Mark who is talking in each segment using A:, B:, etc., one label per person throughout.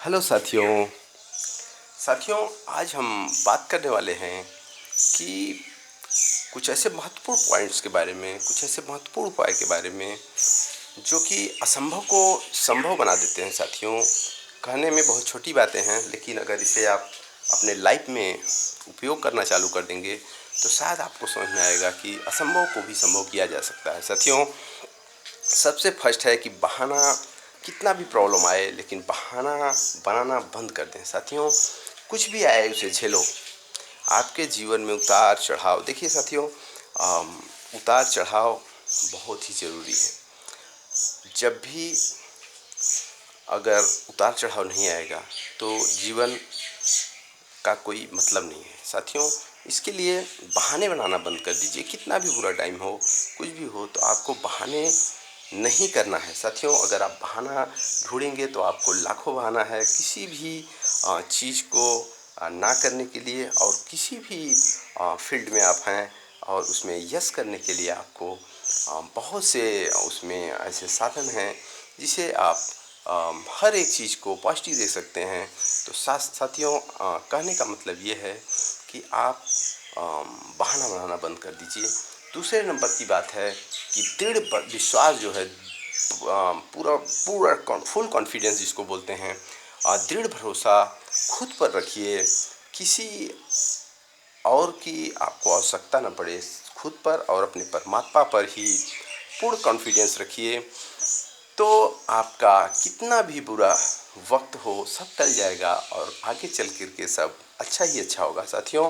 A: Hello साथियों। आज हम बात करने वाले हैं कि कुछ ऐसे महत्वपूर्ण पॉइंट्स के बारे में, कुछ ऐसे महत्वपूर्ण उपाय के बारे में जो कि असंभव को संभव बना देते हैं। साथियों, कहने में बहुत छोटी बातें हैं, लेकिन अगर इसे आप अपने लाइफ में उपयोग करना चालू कर देंगे तो शायद आपको समझ में आएगा कि असंभव को भी संभव किया जा सकता है। साथियों, सबसे फर्स्ट है कि बहाना, कितना भी प्रॉब्लम आए लेकिन बहाना बनाना बंद कर दें। साथियों, कुछ भी आए उसे झेलो। आपके जीवन में उतार चढ़ाव, देखिए साथियों, उतार चढ़ाव बहुत ही ज़रूरी है। जब भी अगर उतार चढ़ाव नहीं आएगा तो जीवन का कोई मतलब नहीं है। साथियों, इसके लिए बहाने बनाना बंद कर दीजिए। कितना भी बुरा टाइम हो, कुछ भी हो, तो आपको बहाने नहीं करना है। साथियों, अगर आप बहाना ढूंढेंगे तो आपको लाखों बहाना है किसी भी चीज़ को ना करने के लिए, और किसी भी फील्ड में आप हैं और उसमें यस करने के लिए आपको बहुत से उसमें ऐसे साधन हैं जिसे आप हर एक चीज़ को पॉजिटिव दे सकते हैं। तो साथियों, कहने का मतलब ये है कि आप बहाना बनाना बंद कर दीजिए। दूसरे नंबर की बात है कि दृढ़ विश्वास जो है, पूरा पूरा फुल कॉन्फिडेंस जिसको बोलते हैं, दृढ़ भरोसा खुद पर रखिए। किसी और की आपको आवश्यकता न पड़े, खुद पर और अपने परमात्मा पर ही पूर्ण कॉन्फिडेंस रखिए। तो आपका कितना भी बुरा वक्त हो सब टल जाएगा और आगे चल कर के सब अच्छा ही अच्छा होगा। साथियों,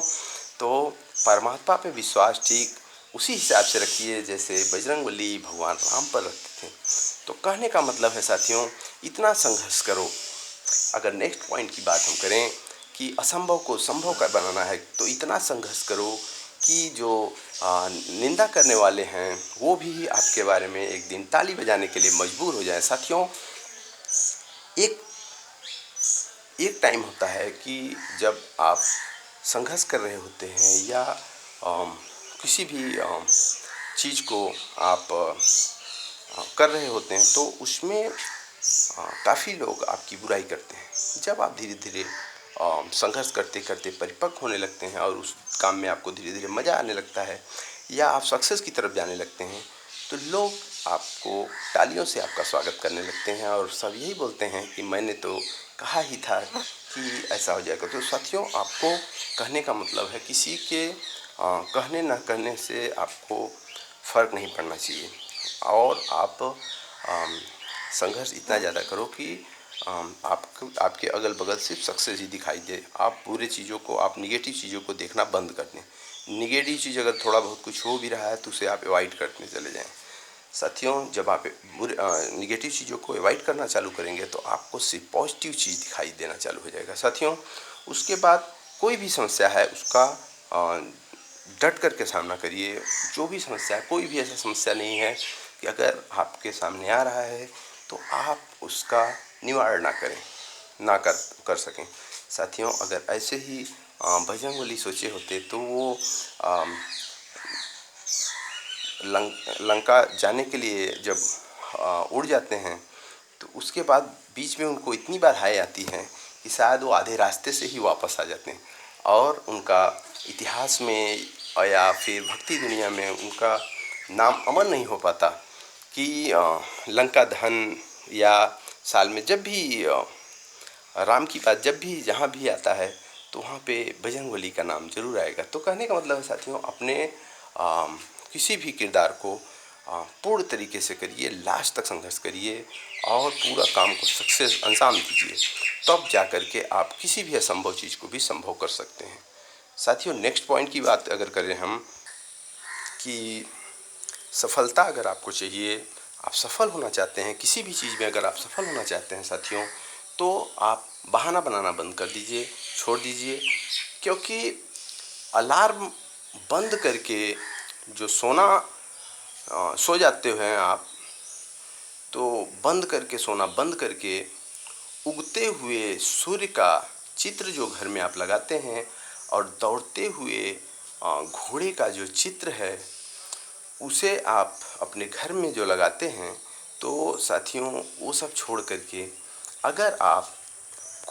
A: तो परमात्मा पे विश्वास ठीक उसी हिसाब से रखिए जैसे बजरंगबली भगवान राम पर रखते थे। तो कहने का मतलब है साथियों, इतना संघर्ष करो। अगर नेक्स्ट पॉइंट की बात हम करें कि असंभव को संभव कर बनाना है, तो इतना संघर्ष करो कि जो निंदा करने वाले हैं वो भी आपके बारे में एक दिन ताली बजाने के लिए मजबूर हो जाए। साथियों, एक एक टाइम होता है कि जब आप संघर्ष कर रहे होते हैं या किसी भी चीज़ को आप कर रहे होते हैं, तो उसमें काफ़ी लोग आपकी बुराई करते हैं। जब आप धीरे धीरे संघर्ष करते करते परिपक्व होने लगते हैं और उस काम में आपको धीरे धीरे मज़ा आने लगता है या आप सक्सेस की तरफ जाने लगते हैं, तो लोग आपको तालियों से आपका स्वागत करने लगते हैं और सब यही बोलते हैं कि मैंने तो कहा ही था कि ऐसा हो जाएगा। तो साथियों, आपको कहने का मतलब है किसी के कहने न कहने से आपको फ़र्क नहीं पड़ना चाहिए, और आप संघर्ष इतना ज़्यादा करो कि आपको आपके अगल बगल सिर्फ सक्सेस ही दिखाई दे। आप बुरे चीज़ों को, आप निगेटिव चीज़ों को देखना बंद कर दें। निगेटिव चीज़ अगर थोड़ा बहुत कुछ हो भी रहा है तो उसे आप अवॉइड करते चले जाएं। साथियों, जब आप निगेटिव चीज़ों को अवॉइड करना चालू करेंगे तो आपको सिर्फ पॉजिटिव चीज़ दिखाई देना चालू हो जाएगा। साथियों, उसके बाद कोई भी समस्या है उसका डट करके सामना करिए। जो भी समस्या है, कोई भी ऐसा समस्या नहीं है कि अगर आपके सामने आ रहा है तो आप उसका निवारण ना कर सकें। साथियों, अगर ऐसे ही बजरंगबली सोचे होते तो वो लंका जाने के लिए जब उड़ जाते हैं तो उसके बाद बीच में उनको इतनी बाधाएं आती हैं कि शायद वो आधे रास्ते से ही वापस आ जाते हैं और उनका इतिहास में या फिर भक्ति दुनिया में उनका नाम अमर नहीं हो पाता कि लंका दहन, या साल में जब भी राम की बात जब भी जहाँ भी आता है तो वहाँ पे बजरंगबली का नाम जरूर आएगा। तो कहने का मतलब है साथियों, अपने किसी भी किरदार को पूर्ण तरीके से करिए, लास्ट तक संघर्ष करिए और पूरा काम को सक्सेस अंजाम दीजिए। तब जा कर के आप किसी भी असंभव चीज़ को भी संभव कर सकते हैं। साथियों, नेक्स्ट पॉइंट की बात अगर करें हम कि सफलता अगर आपको चाहिए, आप सफल होना चाहते हैं किसी भी चीज़ में, अगर आप सफल होना चाहते हैं साथियों, तो आप बहाना बनाना बंद कर दीजिए, छोड़ दीजिए। क्योंकि अलार्म बंद करके जो सो जाते हैं आप, तो बंद करके सोना बंद करके उगते हुए सूर्य का चित्र जो घर में आप लगाते हैं और दौड़ते हुए घोड़े का जो चित्र है उसे आप अपने घर में जो लगाते हैं, तो साथियों वो सब छोड़ करके अगर आप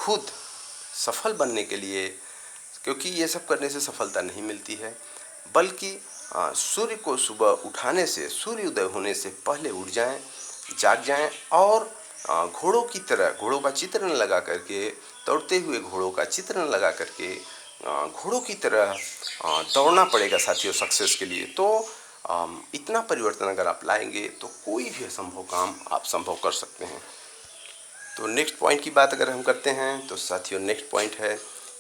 A: खुद सफल बनने के लिए, क्योंकि ये सब करने से सफलता नहीं मिलती है, बल्कि सूर्य को सुबह उठाने से, सूर्य उदय होने से पहले उठ जाएं, जाग जाएं और घोड़ों की तरह, घोड़ों का चित्रण लगा करके, दौड़ते हुए घोड़ों का चित्रण लगा करके घोड़ों की तरह दौड़ना पड़ेगा साथियों सक्सेस के लिए। तो इतना परिवर्तन अगर आप लाएंगे तो कोई भी असंभव काम आप संभव कर सकते हैं। तो नेक्स्ट पॉइंट की बात अगर हम करते हैं तो साथियों नेक्स्ट पॉइंट है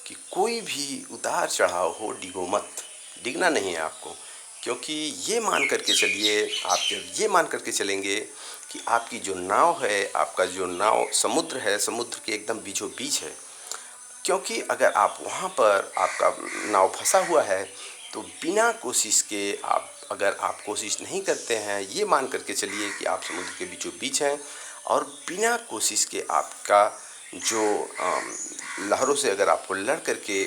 A: कि कोई भी उतार चढ़ाव हो, डिगो मत, डिगना नहीं है आपको, क्योंकि ये मान करके चलिए, आप जब ये मान करके चलेंगे कि आपकी जो नाव है, आपका जो नाव समुद्र है, समुद्र के एकदम बीचों बीच है, क्योंकि अगर आप वहाँ पर आपका नाव फंसा हुआ है तो बिना कोशिश के अगर आप कोशिश नहीं करते हैं, ये मान करके चलिए कि आप समुद्र के बीचों बीच हैं और बिना कोशिश के आपका जो लहरों से अगर आपको लड़ करके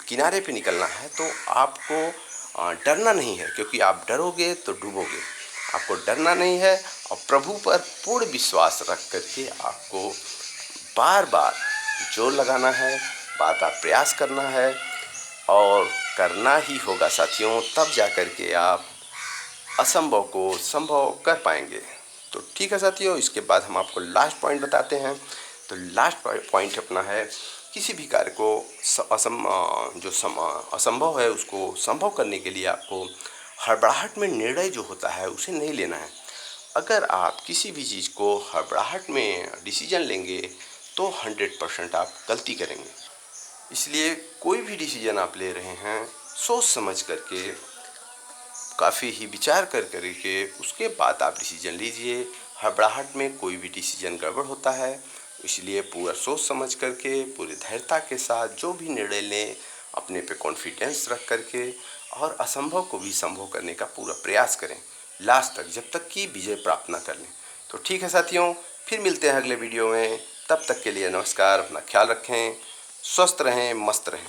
A: किनारे पे निकलना है तो आपको डरना नहीं है, क्योंकि आप डरोगे तो डूबोगे। आपको डरना नहीं है और प्रभु पर पूर्ण विश्वास रख करके आपको बार बार जोर लगाना है, बार बार प्रयास करना है और करना ही होगा साथियों, तब जा कर के आप असंभव को संभव कर पाएंगे। तो ठीक है साथियों, इसके बाद हम आपको लास्ट पॉइंट बताते हैं। तो लास्ट पॉइंट अपना है, किसी भी कार्य को असंभव है उसको संभव करने के लिए आपको हड़बड़ाहट में निर्णय जो होता है उसे नहीं लेना है। अगर आप किसी भी चीज़ को हड़बड़ाहट में डिसीजन लेंगे तो 100% आप गलती करेंगे। इसलिए कोई भी डिसीजन आप ले रहे हैं सोच समझ करके, काफ़ी ही विचार कर करके उसके बाद आप डिसीजन लीजिए। हड़बड़ाहट में कोई भी डिसीजन गड़बड़ होता है, इसलिए पूरा सोच समझ करके, पूरी धैर्यता के साथ जो भी निर्णय लें, अपने पे कॉन्फिडेंस रख करके और असंभव को भी संभव करने का पूरा प्रयास करें लास्ट तक, जब तक कि विजय प्राप्त ना कर लें। तो ठीक है साथियों, फिर मिलते हैं अगले वीडियो में। तब तक के लिए नमस्कार, अपना ख्याल रखें, स्वस्थ रहें, मस्त रहें।